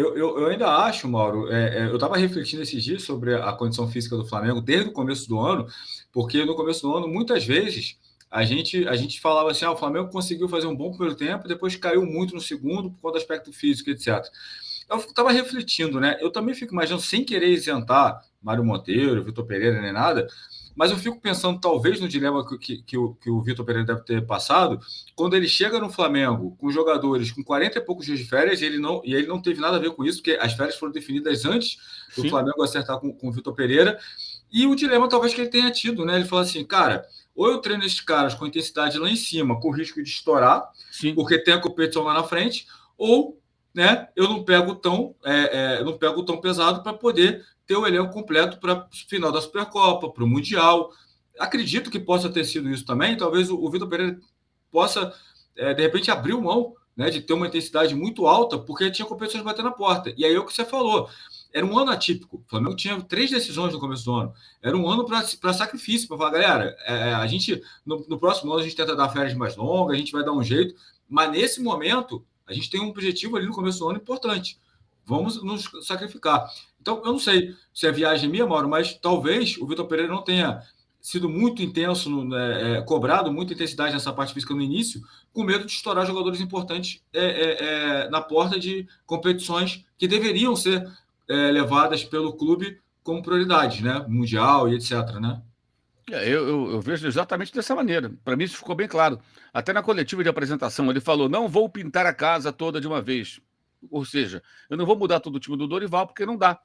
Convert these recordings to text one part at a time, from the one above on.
Eu ainda acho, Mauro, eu estava refletindo esses dias sobre a condição física do Flamengo desde o começo do ano, porque no começo do ano, muitas vezes, a gente falava assim, o Flamengo conseguiu fazer um bom primeiro tempo, depois caiu muito no segundo, por conta do aspecto físico, etc. Eu estava refletindo, né? Eu também fico imaginando, sem querer isentar Mário Monteiro, Vitor Pereira, nem nada, mas eu fico pensando, talvez, no dilema que o Vitor Pereira deve ter passado, quando ele chega no Flamengo com jogadores com 40 e poucos dias de férias, ele não teve nada a ver com isso, porque as férias foram definidas antes do Sim. Flamengo acertar com o Vitor Pereira, e o dilema talvez que ele tenha tido, né? Ele falou assim, cara, ou eu treino esses caras com intensidade lá em cima, com risco de estourar, Sim. porque tem a competição lá na frente, ou, né, eu não pego tão pesado para poder ter o elenco completo para o final da Supercopa, para o Mundial. Acredito que possa ter sido isso também. Talvez o Vitor Pereira possa, de repente, abrir mão, né, de ter uma intensidade muito alta, porque tinha competições batendo na porta. E aí é o que você falou. Era um ano atípico. O Flamengo tinha 3 decisões no começo do ano. Era um ano para sacrifício, para falar, galera, a gente, no próximo ano, a gente tenta dar férias mais longas, a gente vai dar um jeito. Mas nesse momento, a gente tem um objetivo ali no começo do ano importante. Vamos nos sacrificar. Então, eu não sei se é viagem minha, Mauro, mas talvez o Vitor Pereira não tenha sido muito intenso, cobrado muita intensidade nessa parte física no início, com medo de estourar jogadores importantes na porta de competições que deveriam ser levadas pelo clube como prioridades, né? Mundial e etc, né? Eu vejo exatamente dessa maneira. Para mim, isso ficou bem claro. Até na coletiva de apresentação, ele falou: não vou pintar a casa toda de uma vez. Ou seja, eu não vou mudar todo o time do Dorival, porque não dá.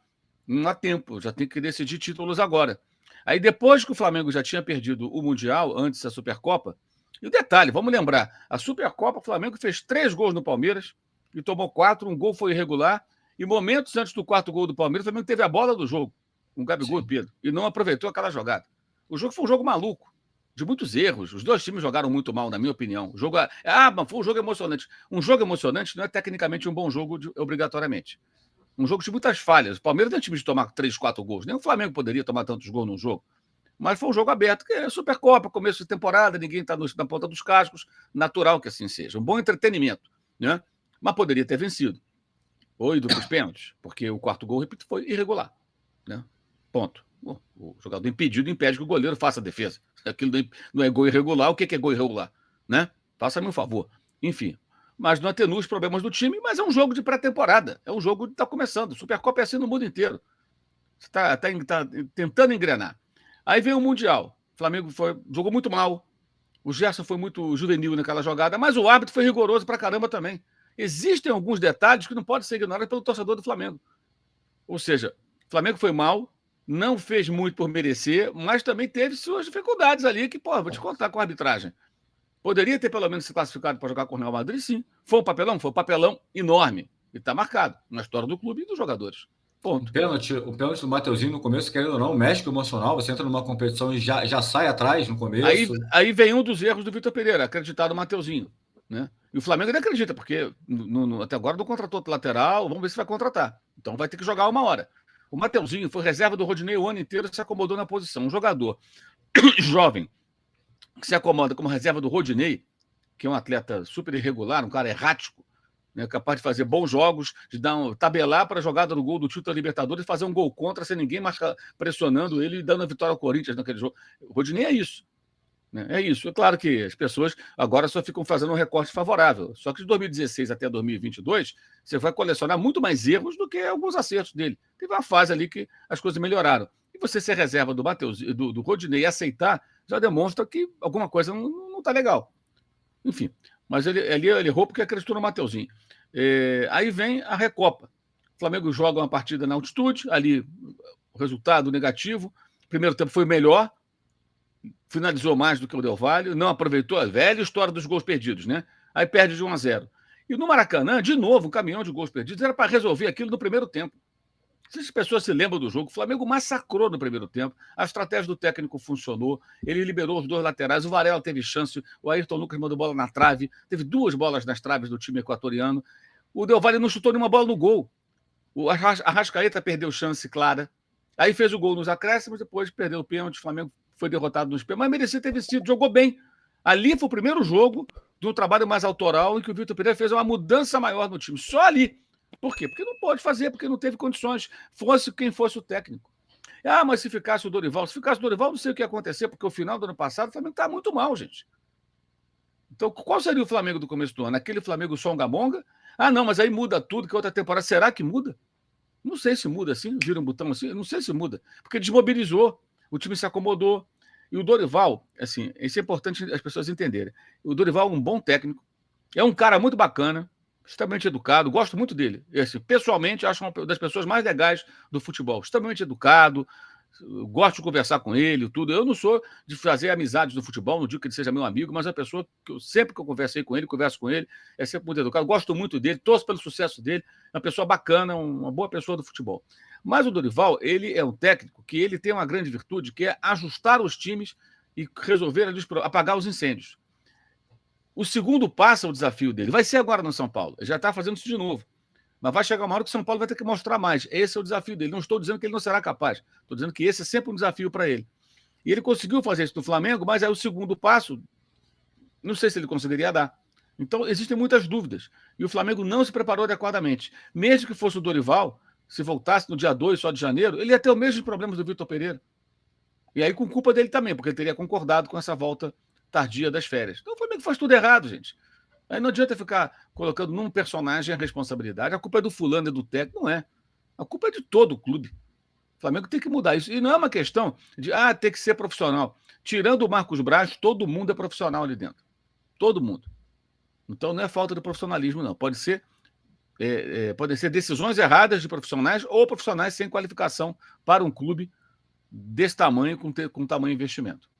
Não há tempo. Já tem que decidir títulos agora. Aí, depois que o Flamengo já tinha perdido o Mundial, antes da Supercopa, e o detalhe, vamos lembrar: a Supercopa, o Flamengo fez 3 gols no Palmeiras e tomou 4. Um gol foi irregular. E momentos antes do 4º gol do Palmeiras, o Flamengo teve a bola do jogo, com o Gabigol e Sim. Pedro, e não aproveitou aquela jogada. O jogo foi um jogo maluco, de muitos erros. Os dois times jogaram muito mal, na minha opinião. O jogo, mas foi um jogo emocionante. Um jogo emocionante não é tecnicamente um bom jogo obrigatoriamente. Um jogo de muitas falhas. O Palmeiras não é time de tomar 3, 4 gols. Nem o Flamengo poderia tomar tantos gols num jogo. Mas foi um jogo aberto, que é Supercopa, começo de temporada, ninguém está na ponta dos cascos. Natural que assim seja. Um bom entretenimento, né? Mas poderia ter vencido. Ou ido para os pênaltis, porque o 4º gol, repito, foi irregular, né? Ponto. O jogador impedido impede que o goleiro faça a defesa. Aquilo não é gol irregular. O que é gol irregular? Né? Faça-me um favor. Enfim. Mas não atenua os problemas do time, mas é um jogo de pré-temporada. É um jogo que está começando. Supercopa é assim no mundo inteiro. Você está tentando engrenar. Aí vem o Mundial. O Flamengo jogou muito mal. O Gerson foi muito juvenil naquela jogada, mas o árbitro foi rigoroso pra caramba também. Existem alguns detalhes que não podem ser ignorados pelo torcedor do Flamengo. Ou seja, o Flamengo foi mal, não fez muito por merecer, mas também teve suas dificuldades ali que, vou te contar com a arbitragem. Poderia ter pelo menos se classificado para jogar com o Real Madrid, sim. Foi um papelão? Foi um papelão enorme. E está marcado na história do clube e dos jogadores. Ponto. O pênalti do Mateuzinho no começo, querendo ou não, mexe com o emocional. Você entra numa competição e já sai atrás no Aí, começo. aí vem um dos erros do Vitor Pereira, acreditar no Mateuzinho. Né? E o Flamengo ainda acredita, porque até agora não contratou outro lateral, vamos ver se vai contratar. Então vai ter que jogar uma hora. O Mateuzinho foi reserva do Rodinei o ano inteiro e se acomodou na posição. Um jogador jovem que se acomoda como reserva do Rodinei, que é um atleta super irregular, um cara errático, né, capaz de fazer bons jogos, de tabelar para a jogada do gol do título da Libertadores e fazer um gol contra sem ninguém mais pressionando ele e dando a vitória ao Corinthians naquele jogo. O Rodinei é isso. Né? É isso. É claro que as pessoas agora só ficam fazendo um recorte favorável. Só que de 2016 até 2022, você vai colecionar muito mais erros do que alguns acertos dele. Teve uma fase ali que as coisas melhoraram. E você ser reserva do Mateus, do Rodinei e aceitar, já demonstra que alguma coisa não está legal. Enfim, mas ele errou porque acreditou no Mateuzinho. Aí vem a Recopa. O Flamengo joga uma partida na altitude, ali o resultado negativo. O primeiro tempo foi melhor, finalizou mais do que o Del Valle, não aproveitou a velha história dos gols perdidos, né? Aí perde de 1-0. E no Maracanã, de novo, um caminhão de gols perdidos, era para resolver aquilo no primeiro tempo. Se as pessoas se lembram do jogo, o Flamengo massacrou no primeiro tempo, a estratégia do técnico funcionou, ele liberou os dois laterais, o Varela teve chance, o Ayrton Lucas mandou bola na trave, teve 2 bolas nas traves do time equatoriano, o Del Valle não chutou nenhuma bola no gol, o Arrascaeta perdeu chance clara, aí fez o gol nos acréscimos, depois perdeu o pênalti, o Flamengo foi derrotado nos pênaltis, mas merecia ter vencido, jogou bem. Ali foi o primeiro jogo de um trabalho mais autoral em que o Vitor Pereira fez uma mudança maior no time, só ali. Por quê? Porque não pode fazer, porque não teve condições, fosse quem fosse o técnico. Ah, mas se ficasse o Dorival, não sei o que ia acontecer, porque o final do ano passado o Flamengo está muito mal, gente. Então, qual seria o Flamengo do começo do ano? Aquele Flamengo songamonga? Ah, não, mas aí muda tudo, que outra temporada. Será que muda? Não sei se muda assim, vira um botão assim, não sei se muda, porque desmobilizou, o time se acomodou. E o Dorival, assim, isso é importante as pessoas entenderem. O Dorival é um bom técnico, é um cara muito bacana, extremamente educado, gosto muito dele. E, assim, pessoalmente, acho uma das pessoas mais legais do futebol, extremamente educado, gosto de conversar com ele, tudo. Eu não sou de fazer amizades no futebol, não digo que ele seja meu amigo, mas é uma pessoa que sempre que eu conversei com ele, converso com ele, é sempre muito educado. Gosto muito dele, torço pelo sucesso dele, é uma pessoa bacana, uma boa pessoa do futebol. Mas o Dorival, ele é um técnico que ele tem uma grande virtude, que é ajustar os times e resolver apagar os incêndios. O segundo passo é o desafio dele. Vai ser agora no São Paulo. Ele já está fazendo isso de novo. Mas vai chegar uma hora que o São Paulo vai ter que mostrar mais. Esse é o desafio dele. Não estou dizendo que ele não será capaz. Estou dizendo que esse é sempre um desafio para ele. E ele conseguiu fazer isso no Flamengo, mas aí o segundo passo, não sei se ele conseguiria dar. Então, existem muitas dúvidas. E o Flamengo não se preparou adequadamente. Mesmo que fosse o Dorival, se voltasse no dia 2 só de janeiro, ele ia ter os mesmos problemas do Vitor Pereira. E aí com culpa dele também, porque ele teria concordado com essa volta tardia das férias. Então o Flamengo faz tudo errado, gente. Aí não adianta ficar colocando num personagem a responsabilidade. A culpa é do fulano e do técnico. Não é. A culpa é de todo o clube. O Flamengo tem que mudar isso. E não é uma questão de ter que ser profissional. Tirando o Marcos Braz, todo mundo é profissional ali dentro. Todo mundo. Então não é falta de profissionalismo, não. Podem ser decisões erradas de profissionais ou profissionais sem qualificação para um clube desse tamanho, com tamanho investimento.